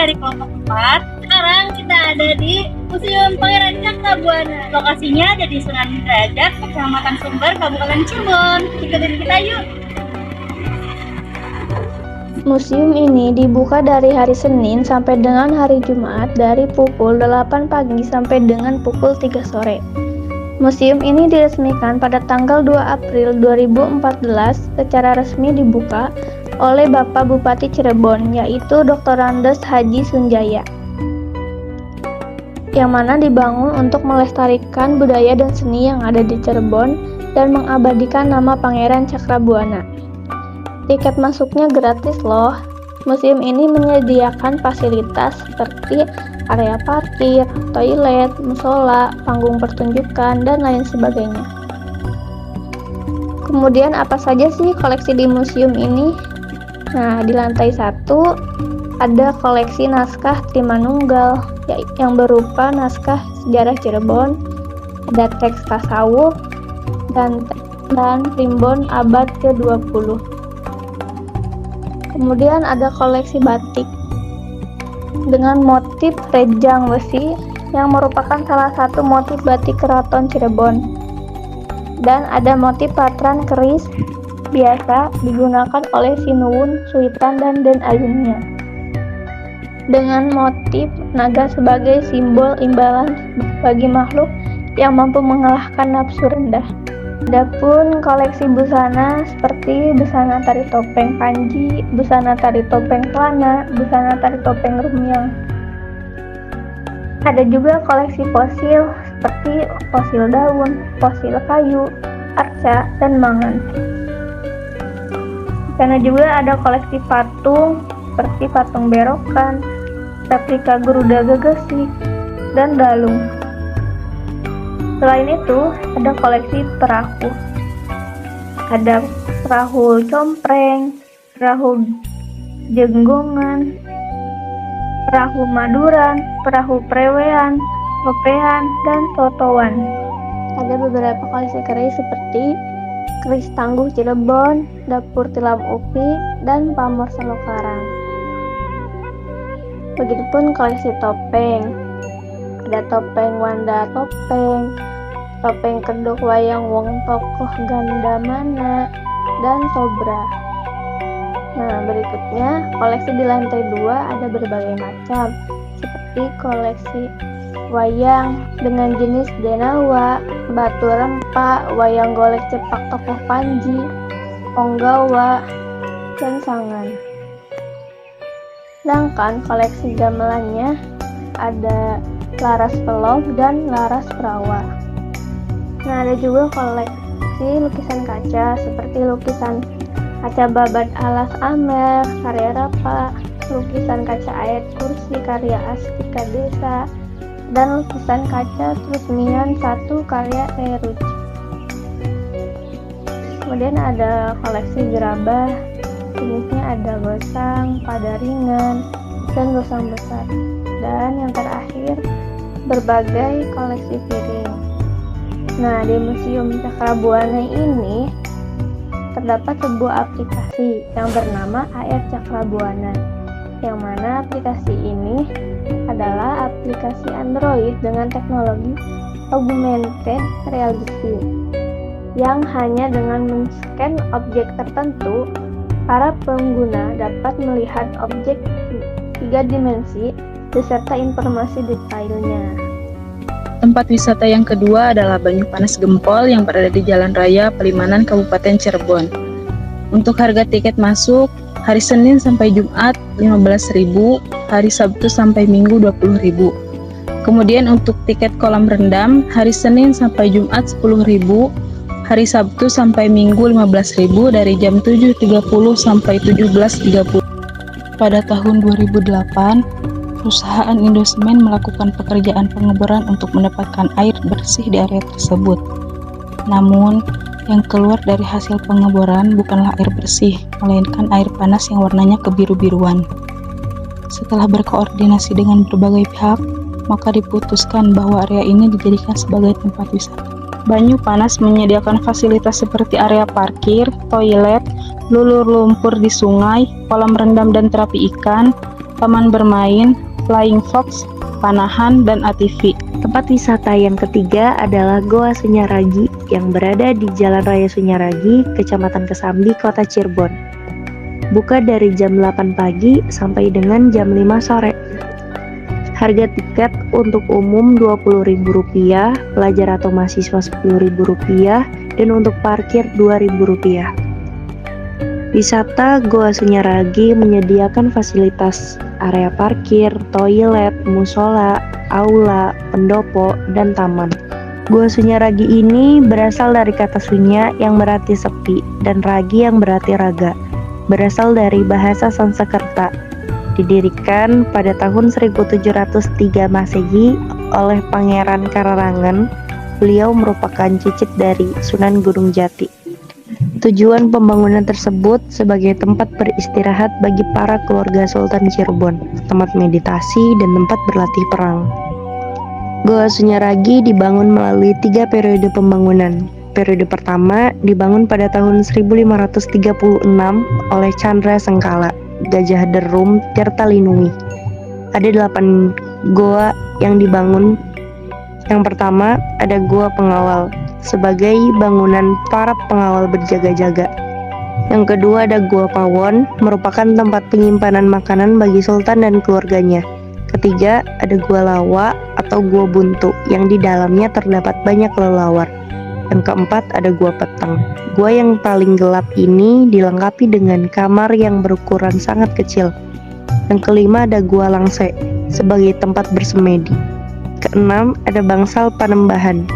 dari kelompok 4. Sekarang kita ada di Museum Pangeran Cakrabuana. Lokasinya ada di Sunan Derajat, Kecamatan Sumber, Kabupaten Cirebon. Ikutin kita yuk. Museum ini dibuka dari hari Senin sampai dengan hari Jumat dari pukul 8 pagi sampai dengan pukul 3 sore. Museum ini diresmikan pada tanggal 2 April 2014 secara resmi dibuka oleh Bapak Bupati Cirebon, yaitu Dr. Andes Haji Sunjaya, yang mana dibangun untuk melestarikan budaya dan seni yang ada di Cirebon dan mengabadikan nama Pangeran Cakrabuana. Tiket masuknya gratis loh. Museum ini menyediakan fasilitas seperti area parkir, toilet, musola, panggung pertunjukan, dan lain sebagainya. Kemudian apa saja sih koleksi di museum ini? Nah, di lantai 1 ada koleksi naskah Timanunggal yang berupa naskah sejarah Cirebon, ada teks tasawuf, dan primbon abad ke-20. Kemudian ada koleksi batik dengan motif rejang besi yang merupakan salah satu motif batik keraton Cirebon. Dan ada motif patran keris biasa digunakan oleh Sinuwun, Suitan, dan Den Ayunnya, dengan motif naga sebagai simbol imbalan bagi makhluk yang mampu mengalahkan nafsu rendah. Adapun koleksi busana seperti busana tari topeng Panji, busana tari topeng Kelana, busana tari topeng Rumyang. Ada juga koleksi fosil seperti fosil daun, fosil kayu, arca, dan mangan. Di sana juga ada koleksi patung seperti patung berokan, replika Garuda Gegesik, dan dalung. Selain itu, ada koleksi perahu. Ada perahu compreng, perahu jenggongan, perahu maduran, perahu prewean, pepean, dan totowan. Ada beberapa koleksi keris seperti keris Tangguh Cirebon, dapur tilam Upi, dan pamor Salokarang. Begitupun koleksi topeng. Ada topeng Wanda Topeng, topeng kedok wayang wong tokoh Gandamana, dan Sobra. Nah, berikutnya koleksi di lantai 2 ada berbagai macam, seperti koleksi wayang dengan jenis Denawa, Batu Rempak, wayang golek cepak tokoh Panji, Onggawa, dan Sangan. Sedangkan koleksi gamelannya ada Laras Pelog dan Laras Perawa. Nah, ada juga koleksi lukisan kaca seperti lukisan kaca babat alas Amer karya Rapa, lukisan kaca ayat kursi karya Astika Desa, dan lukisan kaca Trusmian 1 karya Teruj. Kemudian ada koleksi gerabah, jenisnya ada gosang, padaringan, dan gosang besar. Dan yang terakhir, berbagai koleksi piring. Nah, di Museum Cakrabuana ini terdapat sebuah aplikasi yang bernama AR Cakrabuana, yang mana aplikasi ini adalah aplikasi Android dengan teknologi augmented reality, yang hanya dengan men-scan objek tertentu, para pengguna dapat melihat objek 3 dimensi beserta informasi detailnya. Tempat wisata yang kedua adalah Banyu Panas Gempol yang berada di Jalan Raya Palimanan, Kabupaten Cirebon. Untuk harga tiket masuk, hari Senin sampai Jumat 15.000, hari Sabtu sampai Minggu 20.000. Kemudian untuk tiket kolam rendam, hari Senin sampai Jumat 10.000, hari Sabtu sampai Minggu 15.000 dari jam 7.30 sampai 17.30. Pada tahun 2008, perusahaan Indosemen melakukan pekerjaan pengeboran untuk mendapatkan air bersih di area tersebut. Namun, yang keluar dari hasil pengeboran bukanlah air bersih, melainkan air panas yang warnanya kebiru-biruan. Setelah berkoordinasi dengan berbagai pihak, maka diputuskan bahwa area ini dijadikan sebagai tempat wisata. Banyu Panas menyediakan fasilitas seperti area parkir, toilet, lulur lumpur di sungai, kolam rendam dan terapi ikan, taman bermain, flying fox, panahan, dan ATV. Tempat wisata yang ketiga adalah Goa Sunyaragi yang berada di Jalan Raya Sunyaragi, Kecamatan Kesambi, Kota Cirebon. Buka dari jam 8 pagi sampai dengan jam 5 sore. Harga tiket untuk umum Rp20.000, pelajar atau mahasiswa Rp10.000, dan untuk parkir Rp2.000. Wisata Goa Sunyaragi menyediakan fasilitas area parkir, toilet, musola, aula, pendopo, dan taman. Goa Sunyaragi ini berasal dari kata sunya yang berarti sepi dan ragi yang berarti raga. Berasal dari bahasa Sanskerta. Didirikan pada tahun 1703 Masehi oleh Pangeran Kararangan. Beliau merupakan cicit dari Sunan Gunung Jati. Tujuan pembangunan tersebut sebagai tempat beristirahat bagi para keluarga Sultan Cirebon, tempat meditasi, dan tempat berlatih perang. Goa Sunyaragi dibangun melalui 3 periode pembangunan. Periode pertama dibangun pada tahun 1536 oleh Chandra Sengkala, Gajah Derum, Tirtalinungi. Ada 8 goa yang dibangun. Yang pertama ada Goa Pengawal, sebagai bangunan para pengawal berjaga-jaga. Yang kedua ada Gua Pawon, merupakan tempat penyimpanan makanan bagi sultan dan keluarganya. Ketiga ada Gua Lawa atau Gua Buntu, yang di dalamnya terdapat banyak kelelawar. Yang keempat ada Gua Petang. Gua yang paling gelap ini dilengkapi dengan kamar yang berukuran sangat kecil. Yang kelima ada Gua Langse, sebagai tempat bersemedi. Keenam ada Bangsal Panembahan,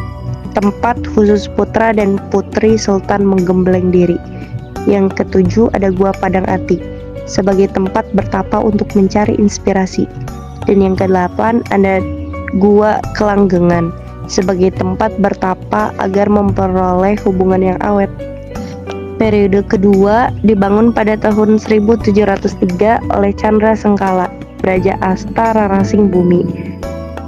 tempat khusus putra dan putri sultan menggembleng diri. Yang ketujuh ada Gua Padang Ati, sebagai tempat bertapa untuk mencari inspirasi. Dan yang kedelapan ada Gua Kelanggengan, sebagai tempat bertapa agar memperoleh hubungan yang awet. Periode kedua dibangun pada tahun 1703 oleh Chandra Sengkala, Raja Asta Rarasing Bumi.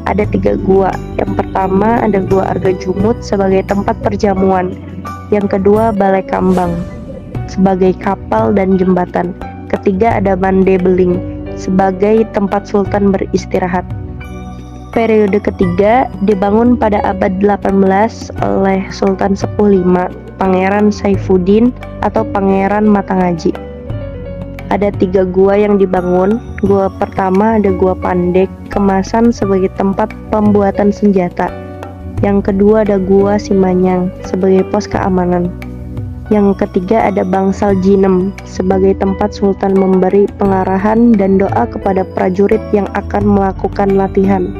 Ada 3 gua. Yang pertama ada Gua Arga Jumut sebagai tempat perjamuan. Yang kedua Balai Kambang sebagai kapal dan jembatan. Ketiga ada Mande Beling sebagai tempat sultan beristirahat. Periode ketiga dibangun pada abad 18 oleh Sultan Sepuh V, Pangeran Saifuddin atau Pangeran Matangaji. Ada 3 gua yang dibangun. Gua pertama ada Gua Pandek, kemasan sebagai tempat pembuatan senjata. Yang kedua ada Gua Simanyang sebagai pos keamanan. Yang ketiga ada Bangsal Jinem sebagai tempat sultan memberi pengarahan dan doa kepada prajurit yang akan melakukan latihan.